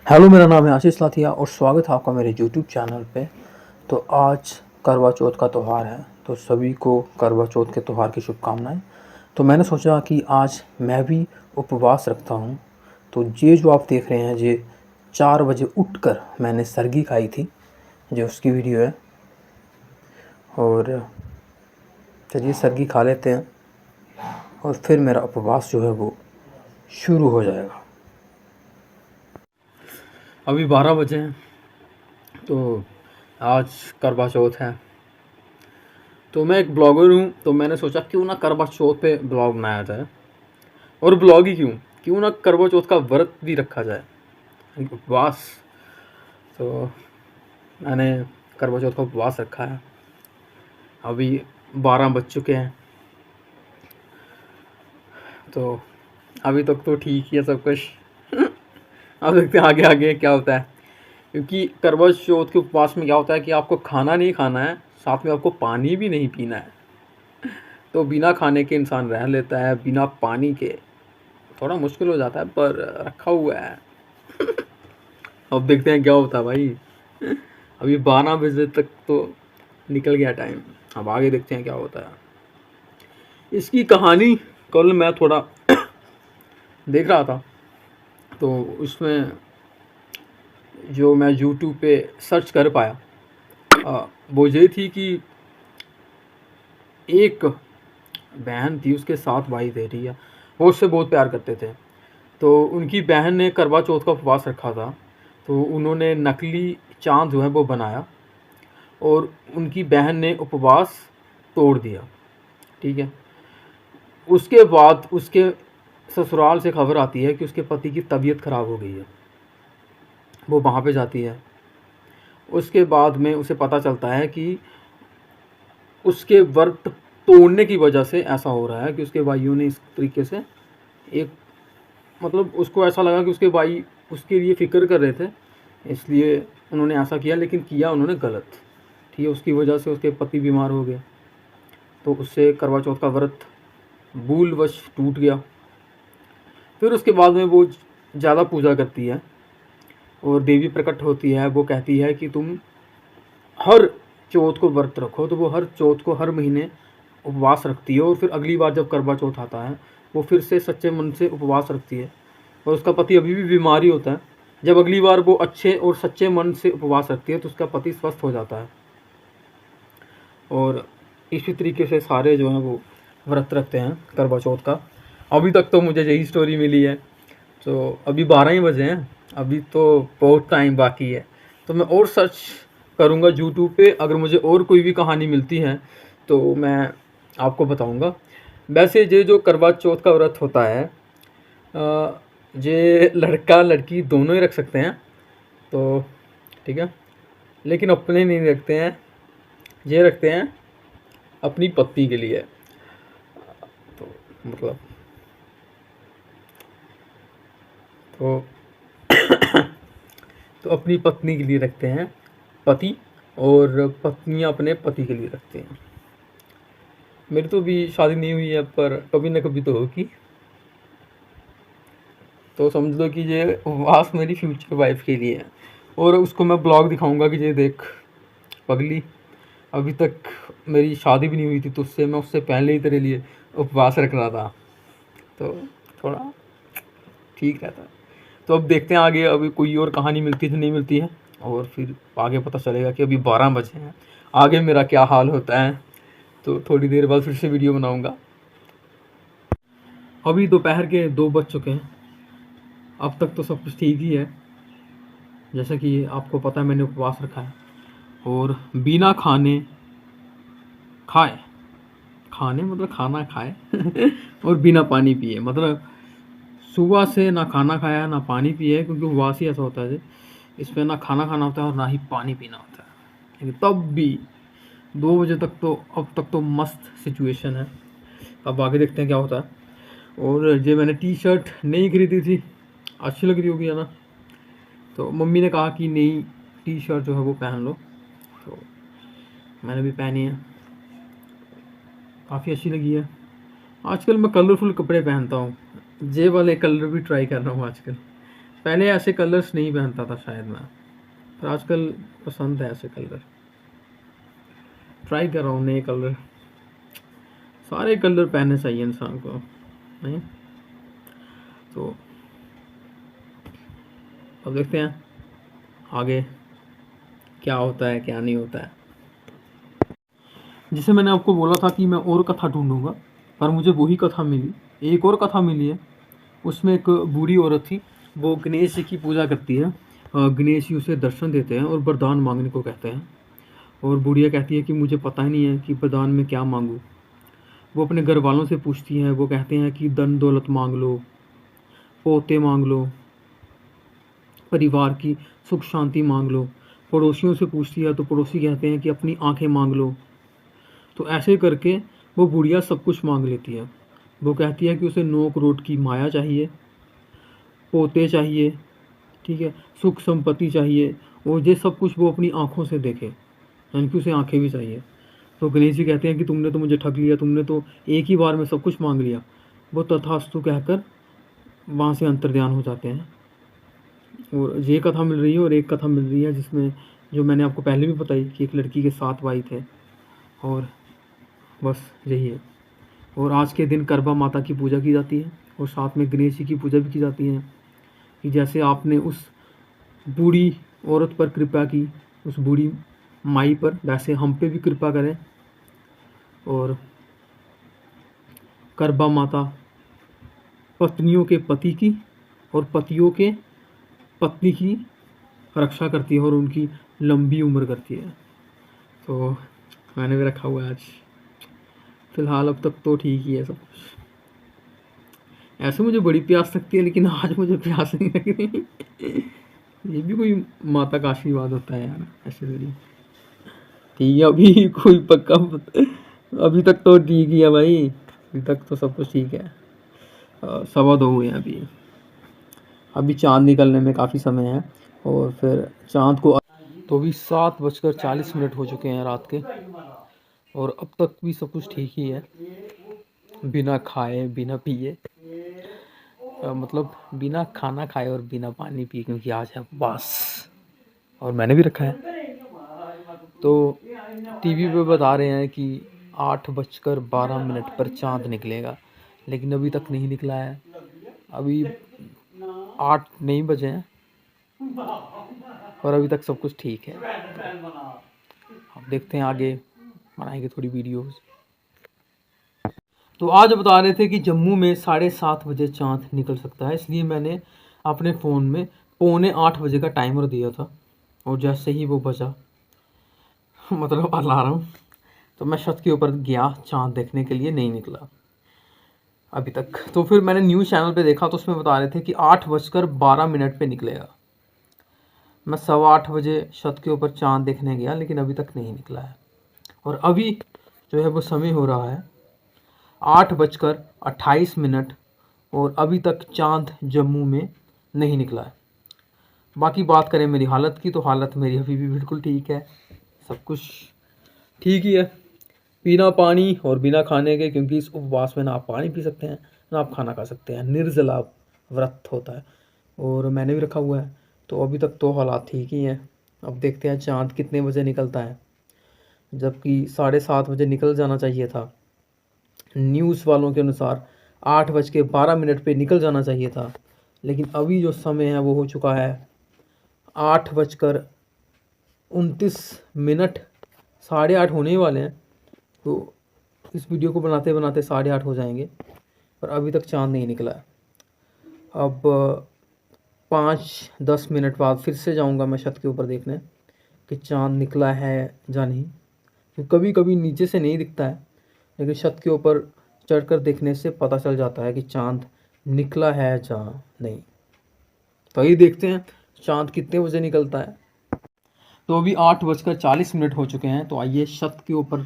Hello, मेरा नाम है आशीष लाथिया और स्वागत है आपका मेरे यूट्यूब चैनल पे। तो आज करवा चौथ का त्यौहार है, तो सभी को करवा चौथ के त्यौहार की शुभकामनाएं। तो मैंने सोचा कि आज मैं भी उपवास रखता हूँ। तो ये जो आप देख रहे हैं, ये 4 बजे उठकर मैंने सरगी खाई थी, जो उसकी वीडियो है। और चलिए सरगी खा लेते हैं और फिर मेरा उपवास जो है वो शुरू हो जाएगा। अभी 12 बजे हैं, तो आज करवा चौथ है। तो मैं एक ब्लॉगर हूँ, तो मैंने सोचा क्यों ना करवा चौथ पे ब्लॉग बनाया जाए। और ब्लॉग ही क्यों ना करवा चौथ का व्रत भी रखा जाए, उपवास। तो मैंने करवा चौथ का उपवास रखा है। अभी 12 बज चुके हैं, तो अभी तक तो ठीक ही है सब कुछ। अब देखते हैं आगे आगे क्या होता है, क्योंकि करवा चौथ के उपवास में क्या होता है कि आपको खाना नहीं खाना है, साथ में आपको पानी भी नहीं पीना है। तो बिना खाने के इंसान रह लेता है, बिना पानी के थोड़ा मुश्किल हो जाता है, पर रखा हुआ है। अब देखते हैं क्या होता है भाई। अभी 12 बजे तक तो निकल गया टाइम, अब आगे देखते हैं क्या होता है। इसकी कहानी कल मैं थोड़ा देख रहा था, तो उसमें जो मैं यूट्यूब पे सर्च कर पाया, वो ये थी कि एक बहन थी, उसके 7 भाई थे, ठीक है। वो उससे बहुत प्यार करते थे। तो उनकी बहन ने करवा चौथ का उपवास रखा था, तो उन्होंने नकली चाँद जो है वो बनाया और उनकी बहन ने उपवास तोड़ दिया, ठीक है। उसके बाद उसके ससुराल से खबर आती है कि उसके पति की तबीयत ख़राब हो गई है। वो वहाँ पे जाती है। उसके बाद में उसे पता चलता है कि उसके व्रत तोड़ने की वजह से ऐसा हो रहा है कि उसके भाइयों ने इस तरीके से एक, मतलब उसको ऐसा लगा कि उसके भाई उसके लिए फ़िक्र कर रहे थे, इसलिए उन्होंने ऐसा किया, लेकिन किया उन्होंने गलत, ठीक है। उसकी वजह से उसके पति बीमार हो गए, तो उससे करवा चौथ का व्रत भूलवश टूट गया। फिर उसके बाद में वो ज़्यादा पूजा करती है और देवी प्रकट होती है। वो कहती है कि तुम हर चौथ को व्रत रखो, तो वो हर चौथ को हर महीने उपवास रखती है। और फिर अगली बार जब करवा चौथ आता है, वो फिर से सच्चे मन से उपवास रखती है। और उसका पति अभी भी बीमार ही होता है। जब अगली बार वो अच्छे और सच्चे मन से उपवास रखती है, तो उसका पति स्वस्थ हो जाता है। और इसी तरीके से सारे जो हैं वो व्रत रखते हैं करवा चौथ का। अभी तक तो मुझे यही स्टोरी मिली है। तो अभी 12 ही बजे हैं, अभी तो बहुत टाइम बाकी है। तो मैं और सर्च करूँगा यूट्यूब पे, अगर मुझे और कोई भी कहानी मिलती है तो मैं आपको बताऊँगा। वैसे ये जो करवा चौथ का व्रत होता है, ये लड़का लड़की दोनों ही रख सकते हैं, तो ठीक है। लेकिन अपने नहीं रखते हैं, ये रखते हैं अपनी पत्नी के लिए। तो मतलब तो तो अपनी पत्नी के लिए रखते हैं पति, और पत्नियां अपने पति के लिए रखते हैं। मेरी तो भी शादी नहीं हुई है, पर कभी ना कभी तो होगी। तो समझ लो कि ये उपवास मेरी फ्यूचर वाइफ के लिए है। और उसको मैं ब्लॉग दिखाऊंगा कि ये देख पगली, अभी तक मेरी शादी भी नहीं हुई थी तुझसे, मैं उससे पहले ही तेरे लिए उपवास रख रहा था। तो थोड़ा ठीक रहता है। तो अब देखते हैं आगे, अभी कोई और कहानी मिलती है नहीं मिलती है, और फिर आगे पता चलेगा कि अभी 12 बजे हैं, आगे मेरा क्या हाल होता है। तो थोड़ी देर बाद फिर से वीडियो बनाऊंगा। अभी दोपहर के 2 बज चुके हैं। अब तक तो सब कुछ ठीक ही है। जैसा कि आपको पता है, मैंने उपवास रखा है और बिना खाने खाए, खाने मतलब खाना खाए और बिना पानी पिए, मतलब सुबह से ना खाना खाया ना पानी पिया, क्योंकि उपवास ही ऐसा होता है इसमें ना खाना खाना होता है और ना ही पानी पीना होता है। लेकिन तब भी 2 बजे तक तो, अब तक तो मस्त सिचुएशन है। अब आगे देखते हैं क्या होता है। और ये मैंने टी शर्ट नहीं खरीदी थी, अच्छी लग रही होगी है ना, तो मम्मी ने कहा कि नई टी शर्ट जो है वो पहन लो, तो मैंने भी पहनी है, काफ़ी अच्छी लगी है। आजकल मैं कलरफुल कपड़े पहनता हूँ, जे वाले कलर भी ट्राई कर रहा हूँ आजकल। पहले ऐसे कलर्स नहीं पहनता था शायद मैं, पर आजकल पसंद है ऐसे कलर, ट्राई कर रहा हूँ नए कलर। सारे कलर पहनने चाहिए इंसान को, नहीं? तो अब देखते हैं आगे क्या होता है क्या नहीं होता है। जैसे मैंने आपको बोला था कि मैं और कथा ढूंढूंगा, पर मुझे वही कथा मिली, एक और कथा मिली है। उसमें एक बूढ़ी औरत थी, वो गणेश जी की पूजा करती है। गणेश जी उसे दर्शन देते हैं और वरदान मांगने को कहते हैं। और बुढ़िया कहती है कि मुझे पता ही नहीं है कि वरदान में क्या मांगूँ। वो अपने घर वालों से पूछती हैं, वो कहते हैं कि धन दौलत मांग लो, पोते मांग लो, परिवार की सुख शांति मांग लो। पड़ोसियों से पूछती है तो पड़ोसी कहते हैं कि अपनी आंखें मांग लो। तो ऐसे करके वो बुढ़िया सब कुछ मांग लेती है। वो कहती है कि उसे 9 करोड़ की माया चाहिए, पोते चाहिए, ठीक है, सुख संपत्ति चाहिए, और ये सब कुछ वो अपनी आंखों से देखे, यानी कि उसे आंखें भी चाहिए। तो गणेश जी कहते हैं कि तुमने तो मुझे ठग लिया, तुमने तो एक ही बार में सब कुछ मांग लिया। वो तथास्तु कहकर वहाँ से अंतर्ध्यान हो जाते हैं। और ये कथा मिल रही है, और एक कथा मिल रही है जिसमें, जो मैंने आपको पहले भी बताई, कि एक लड़की के 7 भाई थे, और बस यही है। और आज के दिन करवा माता की पूजा की जाती है, और साथ में गणेश जी की पूजा भी की जाती है। कि जैसे आपने उस बूढ़ी औरत पर कृपा की, उस बूढ़ी माई पर, वैसे हम पे भी कृपा करें। और करवा माता पत्नियों के पति की और पतियों के पत्नी की रक्षा करती है, और उनकी लंबी उम्र करती है। तो मैंने भी रखा हुआ है आज। फिलहाल अब तक तो ठीक ही है सब कुछ। ऐसे मुझे बड़ी प्यास लगती है, लेकिन आज मुझे प्यास नहीं लग रही। ये भी कोई माता का आशीर्वाद होता है यार, ऐसे थोड़ी। ठीक है, अभी कोई पक्का अभी तक तो ठीक ही है भाई, अभी तक तो सब कुछ ठीक है। 2:15 हुए हैं अभी। अभी चाँद निकलने में काफ़ी समय है, और फिर चाँद को, तो अभी 7:40 हो चुके हैं रात के, और अब तक भी सब कुछ ठीक ही है, बिना खाए बिना पिए, मतलब बिना खाना खाए और बिना पानी पिए, क्योंकि आज है उपवास, और मैंने भी रखा है। तो टीवी पे बता रहे हैं कि 8:12 पर चाँद निकलेगा, लेकिन अभी तक नहीं निकला है। अभी 8 नहीं बजे हैं, और अभी तक सब कुछ ठीक है। अब देखते हैं आगे, बनाएंगे थोड़ी वीडियोस। तो आज बता रहे थे कि जम्मू में 7:30 बजे चाँद निकल सकता है, इसलिए मैंने अपने फ़ोन में 7:45 का टाइमर दिया था, और जैसे ही वो बजा, मतलब अलार्म, तो मैं छत के ऊपर गया चाँद देखने के लिए, नहीं निकला अभी तक। तो फिर मैंने न्यूज़ चैनल पे देखा, तो उसमें बता रहे थे कि 8:12 पे निकलेगा। मैं 8:15 बजे छत के ऊपर चाँद देखने गया, लेकिन अभी तक नहीं निकला है। और अभी जो है वो समय हो रहा है 8:28, और अभी तक चाँद जम्मू में नहीं निकला है। बाकी बात करें मेरी हालत की, तो हालत मेरी अभी भी बिल्कुल ठीक है, सब कुछ ठीक ही है, बिना पानी और बिना खाने के, क्योंकि इस उपवास में ना आप पानी पी सकते हैं ना आप खाना खा सकते हैं, निर्जला व्रत होता है, और मैंने भी रखा हुआ है। तो अभी तक तो हालात ठीक ही हैं। अब देखते हैं चाँद कितने बजे निकलता है, जबकि 7:30 निकल जाना चाहिए था। न्यूज़ वालों के अनुसार 8:12 पे निकल जाना चाहिए था, लेकिन अभी जो समय है वो हो चुका है 8:29। 8:30 होने वाले हैं, तो इस वीडियो को बनाते बनाते 8:30 हो जाएंगे, पर अभी तक चाँद नहीं निकला है। अब 5-10 मिनट बाद फिर से जाऊंगा मैं छत के ऊपर देखने कि चाँद निकला है या नहीं, क्योंकि कभी कभी नीचे से नहीं दिखता है, लेकिन छत के ऊपर चढ़कर देखने से पता चल जाता है कि चाँद निकला है या नहीं। तो ये देखते हैं चाँद कितने बजे निकलता है। तो अभी 8:40 हो चुके हैं, तो आइए छत के ऊपर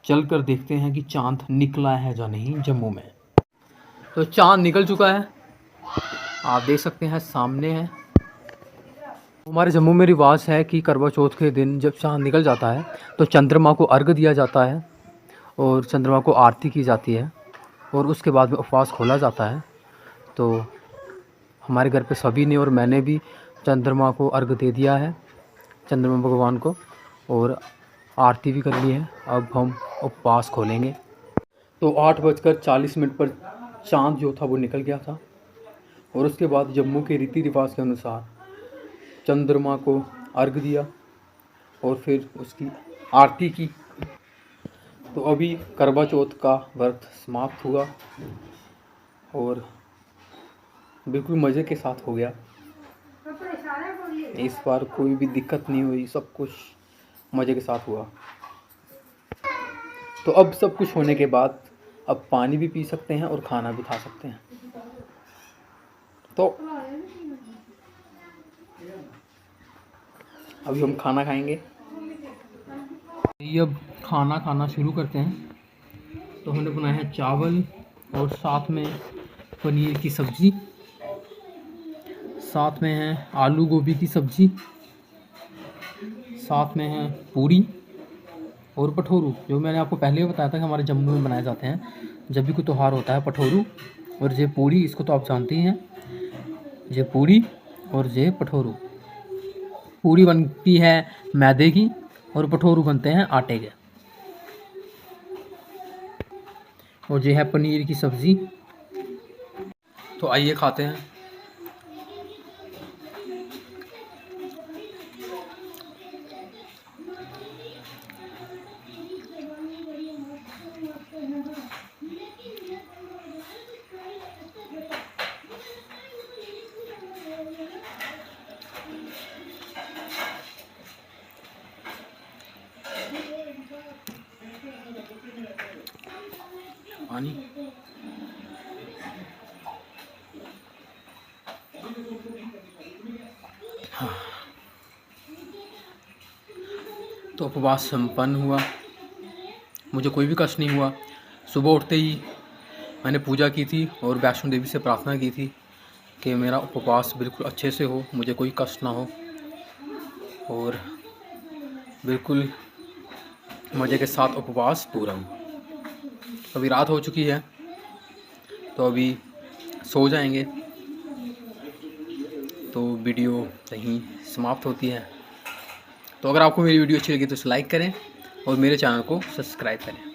चलकर देखते हैं कि चाँद निकला है या नहीं जम्मू में। तो चाँद निकल चुका है, आप देख सकते हैं सामने है। हमारे जम्मू में रिवाज है कि करवा चौथ के दिन जब चाँद निकल जाता है तो चंद्रमा को अर्घ दिया जाता है, और चंद्रमा को आरती की जाती है, और उसके बाद में उपवास खोला जाता है। तो हमारे घर पे सभी ने और मैंने भी चंद्रमा को अर्घ दे दिया है, चंद्रमा भगवान को, और आरती भी कर ली है। अब हम उपवास खोलेंगे। तो 8:40 पर चाँद जो था वो निकल गया था, और उसके बाद जम्मू के रीति रिवाज के अनुसार चंद्रमा को अर्घ दिया और फिर उसकी आरती की। तो अभी करवा चौथ का व्रत समाप्त हुआ और बिल्कुल मज़े के साथ हो गया। इस बार कोई भी दिक्कत नहीं हुई, सब कुछ मज़े के साथ हुआ। तो अब सब कुछ होने के बाद अब पानी भी पी सकते हैं और खाना भी खा सकते हैं। तो अभी हम खाना खाएंगे। ये अब खाना खाना शुरू करते हैं। तो हमने बनाया है चावल और साथ में पनीर की सब्ज़ी, साथ में है आलू गोभी की सब्ज़ी, साथ में है पूरी और पठोरू, जो मैंने आपको पहले भी बताया था कि हमारे जम्मू में बनाए जाते हैं जब भी कोई त्यौहार होता है। पठोरू और ये पूरी, इसको तो आप जानते ही हैं। ये पूरी और ये पठोरू। पूरी बनती है मैदे की और पठोरू बनते हैं आटे के। और ये है पनीर की सब्ज़ी। तो आइए खाते हैं। पानी हाँ। तो उपवास संपन्न हुआ, मुझे कोई भी कष्ट नहीं हुआ। सुबह उठते ही मैंने पूजा की थी और वैष्णो देवी से प्रार्थना की थी कि मेरा उपवास बिल्कुल अच्छे से हो, मुझे कोई कष्ट ना हो और बिल्कुल मज़े के साथ उपवास पूरा हो। अभी रात हो चुकी है तो अभी सो जाएंगे। तो वीडियो यहीं समाप्त होती है। तो अगर आपको मेरी वीडियो अच्छी लगी तो इसे लाइक करें और मेरे चैनल को सब्सक्राइब करें।